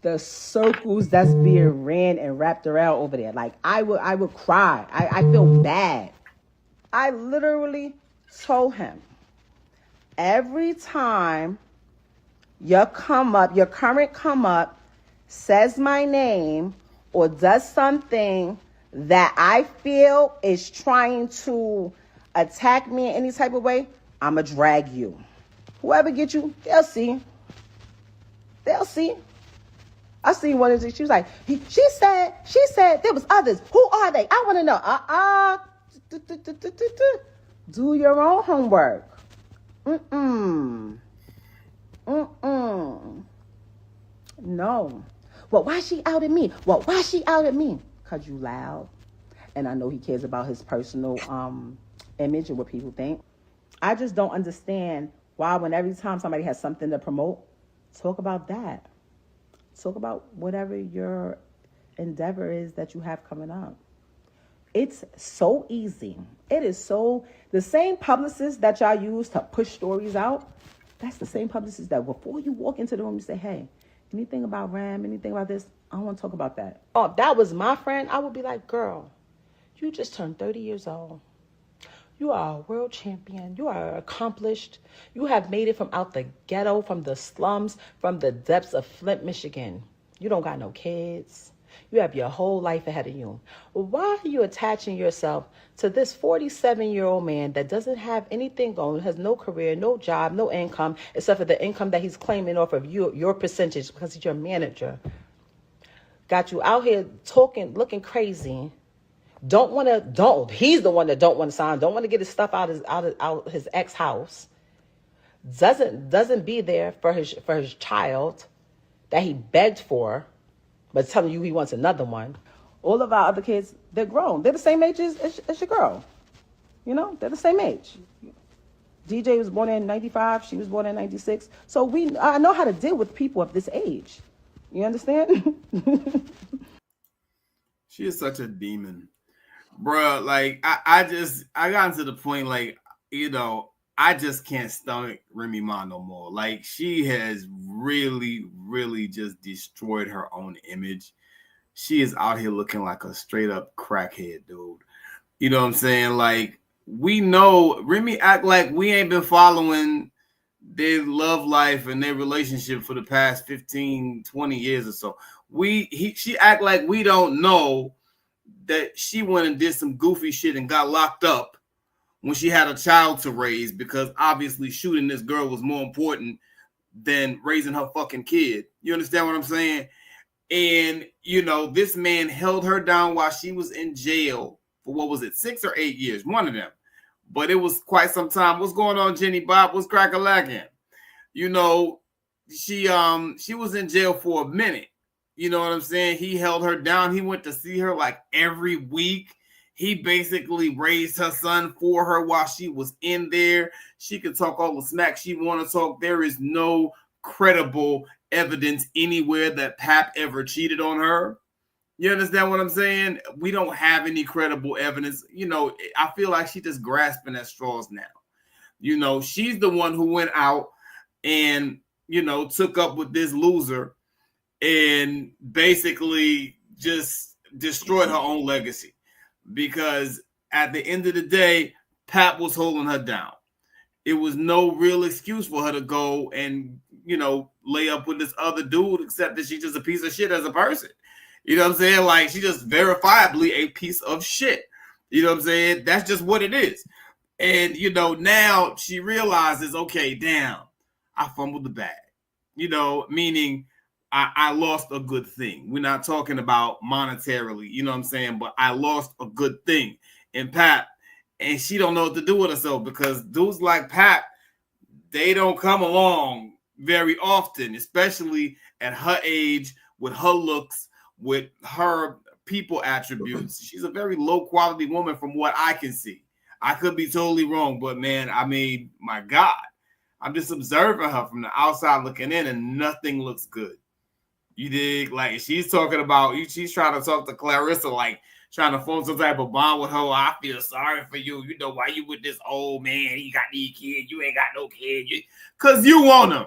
the circles that's being ran and wrapped around over there. Like I would cry. I feel bad. I literally told him, every time your current come up says my name or does something that I feel is trying to attack me in any type of way, I'ma drag you. Whoever get you, they'll see. They'll see. I seen one of these. She was like, she said there was others. Who are they? I want to know. Do your own homework. No. Well, why she out at me? Well, why she out at me? Because you loud. And I know he cares about his personal image and what people think. I just don't understand why when every time somebody has something to promote, talk about that. Talk about whatever your endeavor is that you have coming up. It's so easy. It is so, the same publicist that y'all use to push stories out, that's the same publicist that before you walk into the room, you say, hey, anything about Ram, anything about this, I don't want to talk about that. Oh, if that was my friend, I would be like, girl, you just turned 30 years old. You are a world champion. You are accomplished. You have made it from out the ghetto, from the slums, from the depths of Flint, Michigan. You don't got no kids. You have your whole life ahead of you. Why are you attaching yourself to this 47-year-old man that doesn't have anything going, has no career, no job, no income, except for the income that he's claiming off of you, your percentage, because he's your manager? Got you out here talking, looking crazy. He's the one that don't want to sign, don't want to get his stuff out his ex house. Doesn't be there for his child that he begged for, but telling you he wants another one. All of our other kids, they're grown. They're the same age as your girl. You know, they're the same age. DJ was born in 95. She was born in 96. So I know how to deal with people of this age. You understand? She is such a demon. Bruh, like, I got to the point, like, you know, I just can't stomach Remy Ma no more. Like, she has really, really just destroyed her own image. She is out here looking like a straight up crackhead, dude. You know what I'm saying? Like, we know Remy act like we ain't been following their love life and their relationship for the past 15, 20 years or so. She act like we don't know that she went and did some goofy shit and got locked up when she had a child to raise, because obviously shooting this girl was more important than raising her fucking kid. You understand what I'm saying? And, you know, this man held her down while she was in jail for, what was it, 6 or 8 years? One of them. But it was quite some time. What's going on, Jenny Bob? What's crack-a-lacking? You know, she was in jail for a minute. You know what I'm saying? He held her down. He went to see her like every week. He basically raised her son for her while she was in there. She could talk all the smack she want to talk. There is no credible evidence anywhere that Pap ever cheated on her. You understand what I'm saying? We don't have any credible evidence. You know, I feel like she's just grasping at straws now. You know, she's the one who went out and, you know, took up with this loser and basically just destroyed her own legacy, because at the end of the day, Pap was holding her down. It was no real excuse for her to go and, you know, lay up with this other dude, except that she's just a piece of shit as a person. You know what I'm saying? Like, she's just verifiably a piece of shit. You know what I'm saying? That's just what it is. And, you know, now she realizes, okay, damn, I fumbled the bag. You know, meaning I lost a good thing. We're not talking about monetarily, you know what I'm saying? But I lost a good thing in Pap, and she don't know what to do with herself, because dudes like Pap, they don't come along very often, especially at her age, with her looks, with her people attributes. She's a very low quality woman from what I can see. I could be totally wrong, but man, I mean, my God, I'm just observing her from the outside looking in, and nothing looks good. You dig? Like, she's talking about, she's trying to talk to Clarissa, like trying to form some type of bond with her. I feel sorry for you. You know, why you with this old man? He got these kids. You ain't got no kids. Because you want them.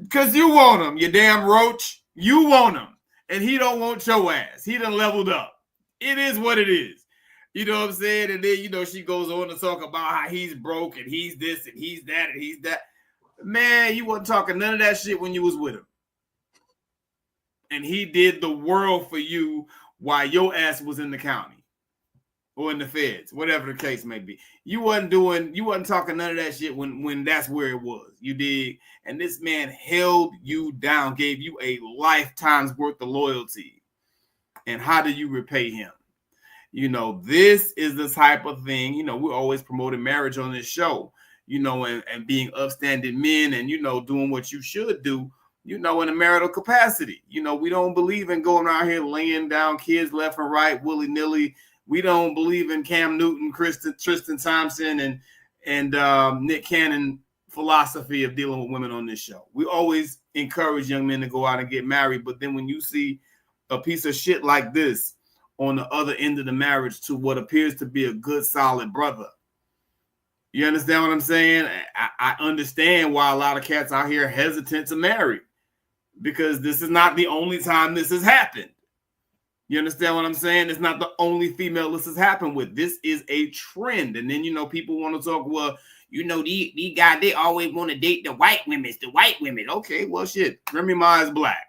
Because you want him, you damn roach. You want him. And he don't want your ass. He done leveled up. It is what it is. You know what I'm saying? And then, you know, she goes on to talk about how he's broke and he's this and he's that and he's that. Man, you wasn't talking none of that shit when you was with him. And he did the world for you while your ass was in the county or in the feds, whatever the case may be. You wasn't talking none of that shit when that's where it was. You did. And this man held you down, gave you a lifetime's worth of loyalty. And how do you repay him? You know, this is the type of thing, you know, we're always promoting marriage on this show, you know, and being upstanding men and, you know, doing what you should do, you know, in a marital capacity. You know, we don't believe in going out here laying down kids left and right, willy-nilly. We don't believe in Cam Newton, Tristan Thompson, and Nick Cannon philosophy of dealing with women on this show. We always encourage young men to go out and get married. But then when you see a piece of shit like this on the other end of the marriage to what appears to be a good, solid brother, you understand what I'm saying? I understand why a lot of cats out here are hesitant to marry, because this is not the only time this has happened. You understand what I'm saying? It's not the only female this has happened with. This is a trend. And then, you know, people want to talk, well, you know, these guys, they always want to date the white women. It's the white women. Okay, well, shit. Remy Ma is black.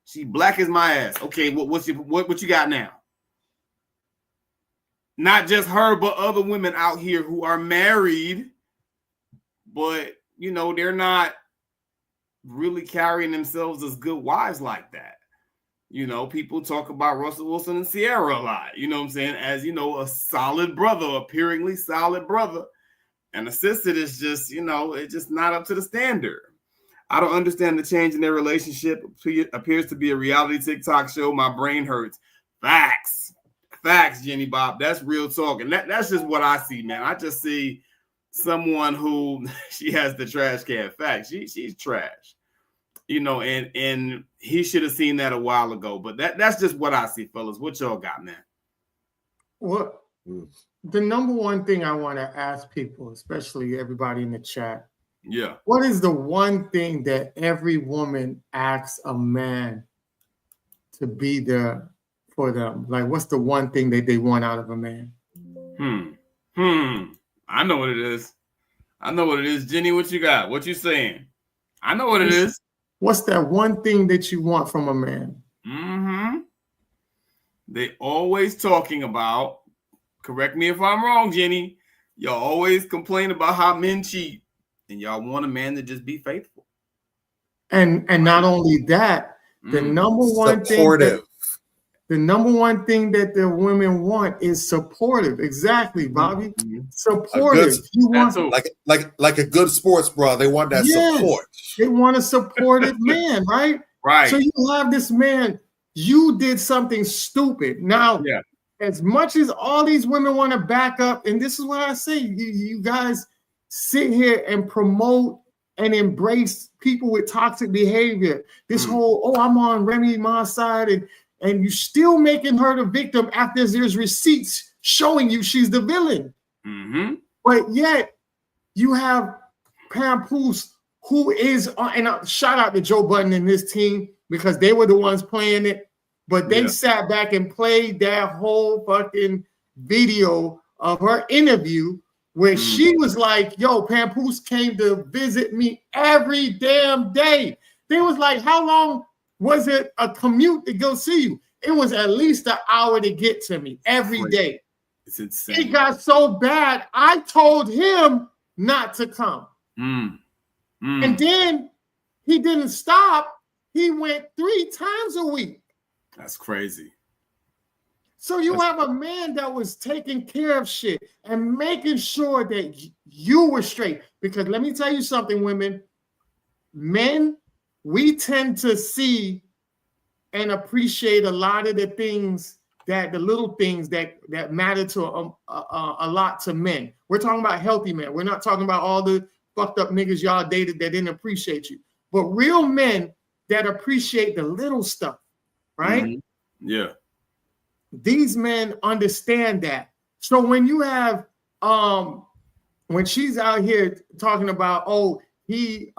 She black as my ass. Okay, what you got now? Not just her, but other women out here who are married, but, you know, they're not really carrying themselves as good wives like that. You know, people talk about Russell Wilson and Sierra a lot, you know what I'm saying, as, you know, a solid brother, appearingly solid brother. And the sister is just, you know, it's just not up to the standard. I don't understand the change in their relationship. It appears to be a reality TikTok show. My brain hurts. Facts, Jenny Bob. That's real talk. And that's just what I see, man. I just see someone who she has the trash can. Facts. She's trash. You know, and he should have seen that a while ago. But that's just what I see, fellas. What y'all got, man? Well, the number one thing I want to ask people, especially everybody in the chat, yeah, what is the one thing that every woman asks a man to be there for them? Like, what's the one thing that they want out of a man? I know what it is. Jenny, what you got? What you saying? I know what it is. What's that one thing that you want from a man? They always talking about, correct me if I'm wrong, Jenny, y'all always complain about how men cheat, and y'all want a man to just be faithful. And not only that, the number one supportive. The number one thing that the women want is supportive. Exactly, Bobby. Supportive. You want like a good sports bra. They want that support. They want a supportive man, right? Right. So you have this man, you did something stupid. Now, as much as all these women want to back up, and this is what I say, you guys sit here and promote and embrace people with toxic behavior. This whole, I'm on Remy Ma's side, and you're still making her the victim after there's receipts showing you she's the villain. But yet you have Papoose, who is, and shout out to Joe Budden and his team, because they were the ones playing it, but they sat back and played that whole fucking video of her interview where she was like, yo, Papoose came to visit me every damn day. They was like, how long was it a commute to go see you? It was at least an hour to get to me every day. It's insane. It got so bad, I told him not to come. And then he didn't stop. He went 3 times a week. That's crazy. So you have a man that was taking care of shit and making sure that you were straight. Because let me tell you something, women. Men, we tend to see and appreciate a lot of the things the little things that matter to a lot to men. We're talking about healthy men. We're not talking about all the fucked up niggas y'all dated that didn't appreciate you. But real men that appreciate the little stuff, right? Yeah. These men understand that. So when you have when she's out here talking about, he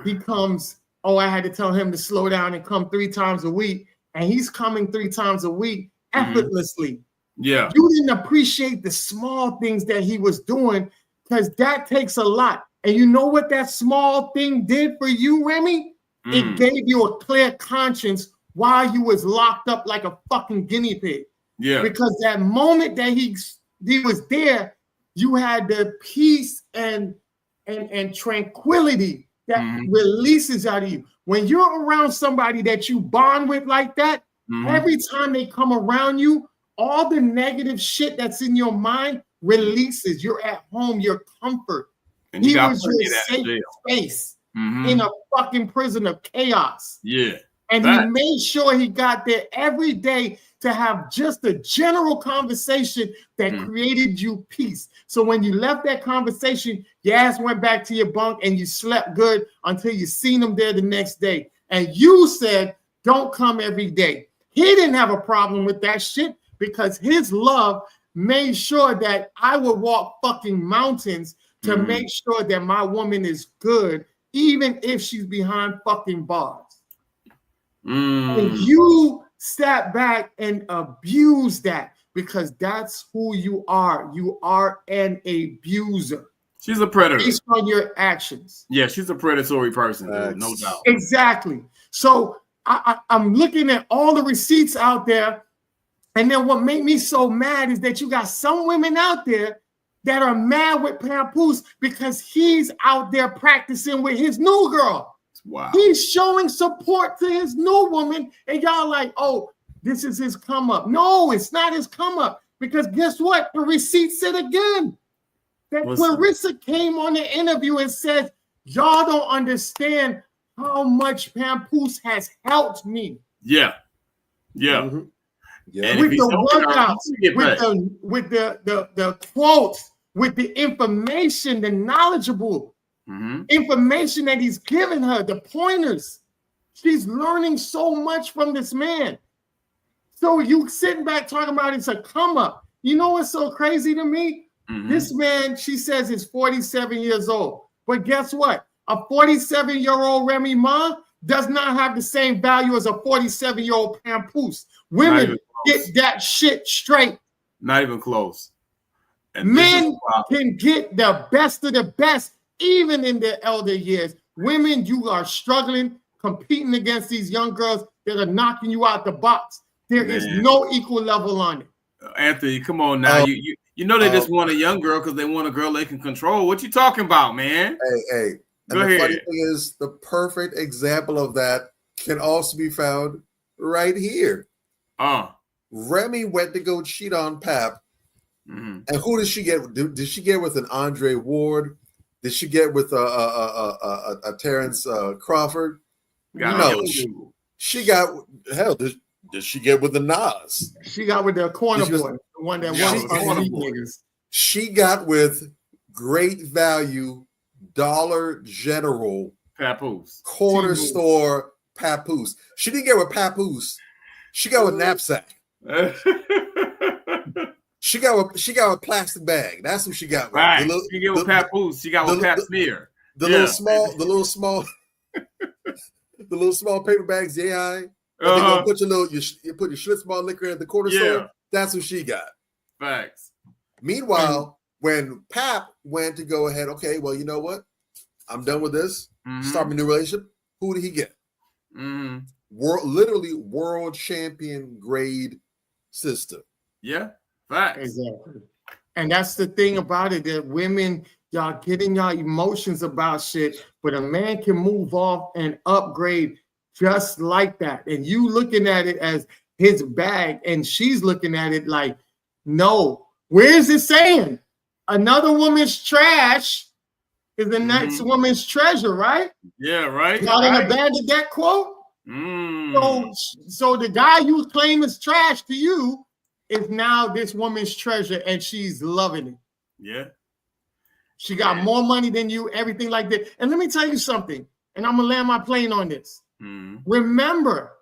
becomes, oh, I had to tell him to slow down and come 3 times a week, and he's coming 3 times a week effortlessly. Yeah. You didn't appreciate the small things that he was doing, because that takes a lot. And you know what that small thing did for you, Remy? It gave you a clear conscience while you was locked up like a fucking guinea pig. Yeah. Because that moment that he was there, you had the peace and tranquility that releases out of you. When you're around somebody that you bond with like that, every time they come around you, all the negative shit that's in your mind releases. You're at home, your comfort. And he was your safe space in a fucking prison of chaos. Yeah. And he made sure he got there every day to have just a general conversation that created you peace. So when you left that conversation, your ass went back to your bunk and you slept good until you seen him there the next day. And you said, don't come every day. He didn't have a problem with that shit because his love made sure that I would walk fucking mountains to make sure that my woman is good, even if she's behind fucking bars. And you sat back and abused that because that's who you are. You are an abuser. She's a predator. Based on your actions. Yeah, she's a predatory person, dude, no doubt. Exactly. So I'm looking at all the receipts out there. And then what made me so mad is that you got some women out there that are mad with Papoose because he's out there practicing with his new girl. Wow. He's showing support to his new woman, and y'all like, oh, this is his come up. No, it's not his come up, because guess what? The receipt said again that Clarissa came on the interview and said, y'all don't understand how much Papoose has helped me. Yeah. Yeah. Yeah. With the workouts, with the quotes, with the information, the knowledgeable information that he's given her, the pointers. She's learning so much from this man. So you sitting back talking about it's a come up. You know what's so crazy to me? This man, she says, is 47 years old. But guess what? A 47-year-old Remy Ma does not have the same value as a 47-year-old Papoose. Women get that shit straight. Not even close. And men can get the best of the best, even in their elder years. Women, you are struggling, competing against these young girls that are knocking you out the box. There is no equal level on it. Anthony, come on now. You know they just want a young girl because they want a girl they can control. What you talking about, man? Hey. Go and the ahead. funny thing is, the perfect example of that can also be found right here. Remy went to go cheat on Pap. And who did she get? Did she get with an Andre Ward? Did she get with a Terrence Crawford? No, she got hell. Did she get with the Nas? She got with the corner boy, the one that won niggas. She got with great value Dollar General Papoose, corner store Papoose. She didn't get with Papoose. She got with knapsack. She got a plastic bag. That's what she got. Right. She got with Papoose. She got with Pap Smear. The little small paper bags. Yeah, you put you put your Schlitz ball liquor at the corner store. That's what she got. Facts. Meanwhile, when Pap went to go ahead, okay, well, you know what? I'm done with this. Start my new relationship. Who did he get? Literally world champion grade sister. Yeah. Facts. Exactly. And that's the thing about it, that women, y'all getting y'all emotions about shit, but a man can move off and upgrade just like that. And you looking at it as his bag, and she's looking at it like, no, where's it saying? Another woman's trash is the next woman's treasure, right? Yeah, right. Y'all didn't abandon that quote? So the guy you claim is trash to you is now this woman's treasure, and she's loving it. Yeah. She got more money than you, everything like that. And let me tell you something, and I'm going to land my plane on this. Remember,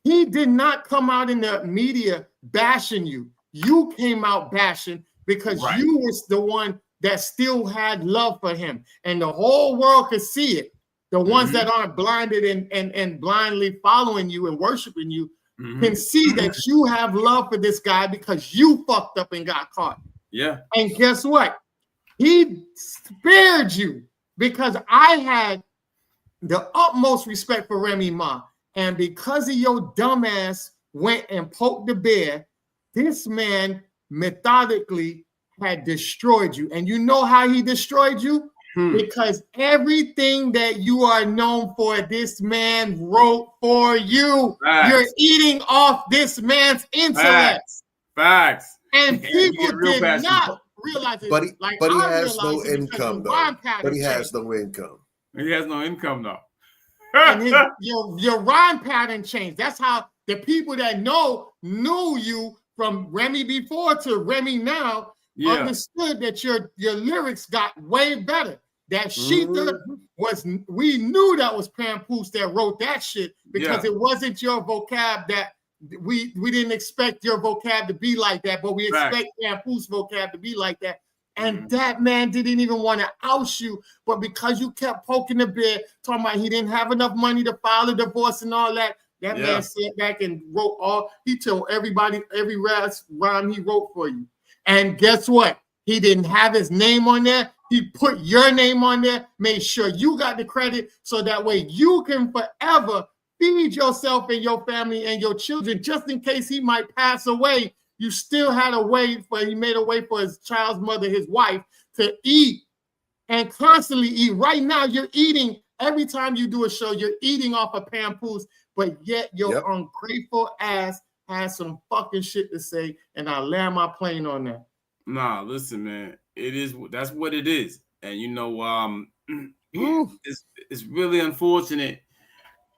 he did not come out in the media bashing you. You came out bashing because you was the one that still had love for him, and the whole world could see it. the ones that aren't blinded and blindly following you and worshiping you, can see that you have love for this guy because you fucked up and got caught. Yeah. And guess what? He spared you because I had the utmost respect for Remy Ma. And because of your dumbass went and poked the bear, this man methodically had destroyed you. And you know how he destroyed you? Because everything that you are known for, this man wrote for you. Facts. You're eating off this man's intellect. Facts. And people did not realize it. But he has no income, though. But he has no income. He has no income though. And your rhyme pattern changed. That's how the people that knew you from Remy before to Remy now understood that your lyrics got way better. That Sheetha we knew that was Papoose that wrote that shit because it wasn't your vocab that we didn't expect your vocab to be like that, but we expect Papoose vocab to be like that. And that man didn't even want to oust you, but because you kept poking the bear, talking about he didn't have enough money to file a divorce and all that, that man sat back and wrote he told everybody every rhyme he wrote for you. And guess what? He didn't have his name on there. He put your name on there, made sure you got the credit so that way you can forever feed yourself and your family and your children just in case he might pass away. You still had he made a way for his child's mother, his wife, to eat and constantly eat. Right now, you're eating. Every time you do a show, you're eating off of Papoose, but yet your ungrateful ass has some fucking shit to say, and I land my plane on that. Nah, listen, man. That's what it is. And you know, it's really unfortunate,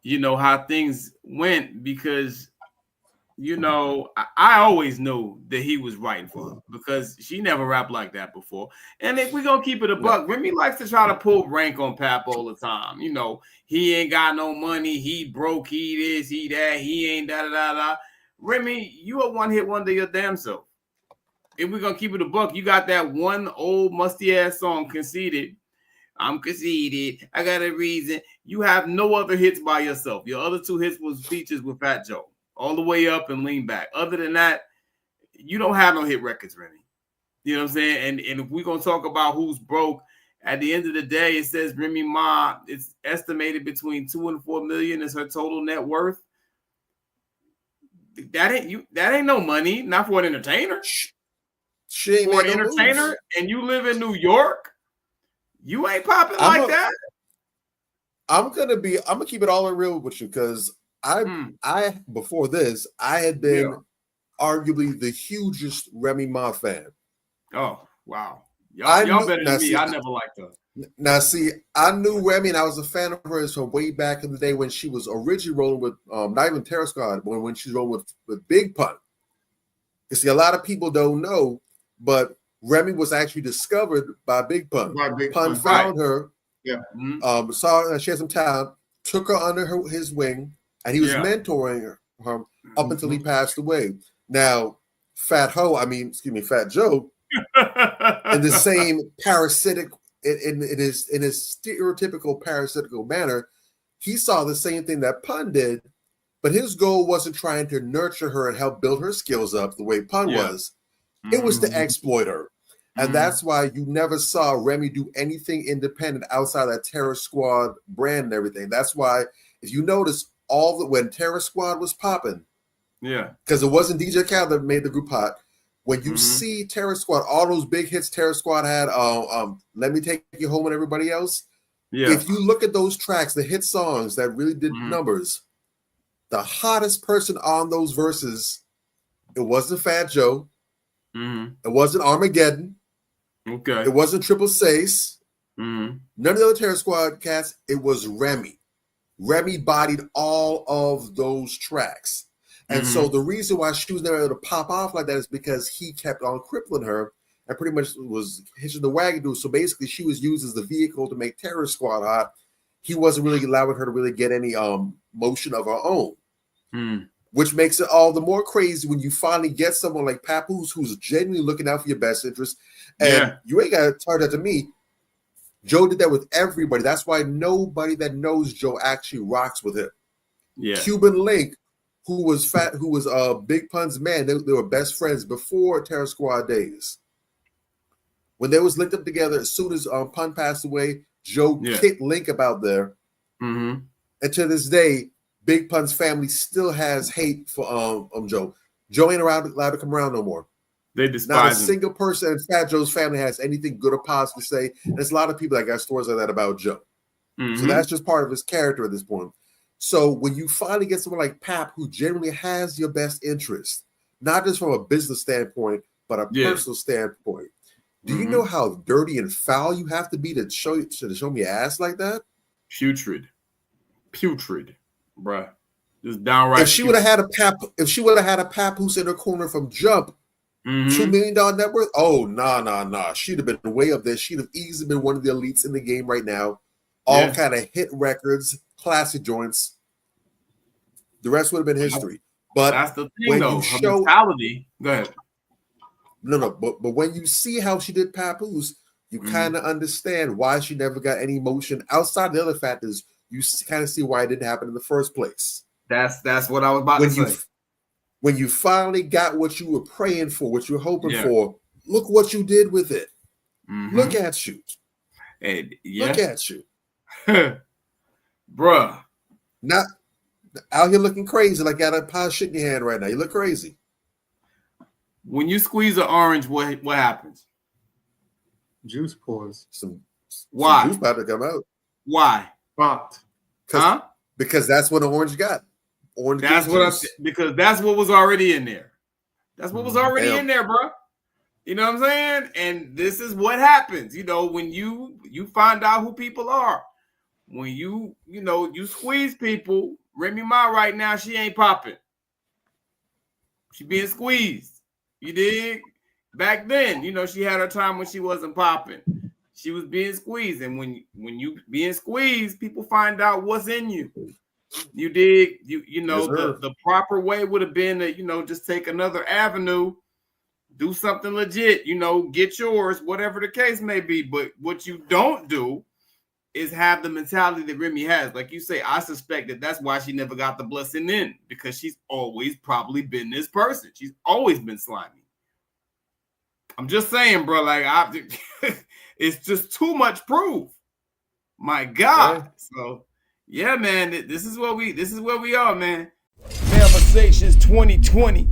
you know, how things went because you know, I always knew that he was writing for her because she never rapped like that before. And if we're going to keep it a buck, Remy likes to try to pull rank on Pap all the time. You know, he ain't got no money. He broke. He this, he that. He ain't da-da-da-da. Remy, you a one-hit wonder your damn self. If we're going to keep it a buck, you got that one old musty-ass song, Conceited. I'm conceited. I got a reason. You have no other hits by yourself. Your other two hits was features with Fat Joe. All the way up and lean back. Other than that, you don't have no hit records, Remy. You know what I'm saying? And if we're going to talk about who's broke, at the end of the day, it says Remy Ma, it's estimated between 2 and 4 million is her total net worth. That ain't no money, not for an entertainer. She ain't for an entertainer, moves. And you live in New York, you ain't popping like that. I'm gonna keep it all real with you because I before this, I had been arguably the hugest Remy Ma fan. Oh, wow. Y'all better than me. I never liked her. Now, see, I knew Remy and I was a fan of hers from way back in the day when she was originally rolling with, not even Terror Squad, but when she was rolling with Big Pun. You see, a lot of people don't know, but Remy was actually discovered by Big Pun. Pun found her, saw she had some talent, took her under his wing, and he was mentoring her up until he passed away. Now, Fat Joe, in the same parasitic, in his stereotypical parasitical manner, he saw the same thing that Pun did, but his goal wasn't trying to nurture her and help build her skills up the way Pun was. It was to exploit her. And that's why you never saw Remy do anything independent outside that Terror Squad brand and everything. That's why, if you notice, when Terror Squad was popping, because it wasn't DJ Khaled that made the group hot. When you see Terror Squad, all those big hits Terror Squad had, Let Me Take You Home and everybody else. If you look at those tracks, the hit songs that really did numbers, the hottest person on those verses, it wasn't Fat Joe. It wasn't Armageddon. It wasn't Triple Sace. None of the other Terror Squad cats. It was Remy. Remy bodied all of those tracks. And so the reason why she was never able to pop off like that is because he kept on crippling her and pretty much was hitching the wagon to. So basically she was used as the vehicle to make Terror Squad hot. He wasn't really allowing her to really get any motion of her own. Which makes it all the more crazy when you finally get someone like Papoose who's genuinely looking out for your best interest. And you ain't got to tell that to me. Joe did that with everybody. That's why nobody that knows Joe actually rocks with him. Yeah. Cuban Link, who was Big Pun's man, they were best friends before Terror Squad days. When they was linked up together, as soon as Pun passed away, Joe kicked Link about there. Mm-hmm. And to this day, Big Pun's family still has hate for Joe. Joe ain't allowed to come around no more. They despise Not a him. single person in Fat Joe's family has anything good or positive to say. And there's a lot of people that got stories like that about Joe. Mm-hmm. So that's just part of his character at this point. So when you finally get someone like Pap who generally has your best interest, not just from a business standpoint, but a personal standpoint, do you know how dirty and foul you have to be to show me your ass like that? Putrid, bruh. Just downright. If she would have had a Papoose in her corner from jump, $2 million net worth. Oh, nah. She'd have been way up there. She'd have easily been one of the elites in the game right now. All kind of hit records, classic joints. The rest would have been history. But that's the thing, when though. You her show, mentality. Go ahead. No. But when you see how she did Papoose, you kind of understand why she never got any motion. Outside the other factors, you kind of see why it didn't happen in the first place. That's what I was about to say. When you finally got what you were praying for, what you were hoping for, look what you did with it. Look at you. Look at you. Bruh. Not out here looking crazy like you got a pile of shit in your hand right now. You look crazy. When you squeeze an orange, what happens? Juice pours. Why? Some juice about to come out. Why? Popped. Huh? Because that's what an orange got. Because that's what was already in there. That's what was already in there, bro. You know what I'm saying? And this is what happens. You know, when you find out who people are, when you squeeze people. Remy Ma right now, she ain't popping. She being squeezed. You dig? Back then, she had her time when she wasn't popping. She was being squeezed, and when you being squeezed, people find out what's in you. You dig? The proper way would have been to just take another avenue, do something legit, get yours, whatever the case may be. But what you don't do is have the mentality that Remy has. Like you say, I suspect that's why she never got the blessing in, because she's always probably been this person. She's always been slimy. I'm just saying, bro, like it's just too much proof. My God. Yeah. So yeah, man, this is where we are, man. Conversations 2020.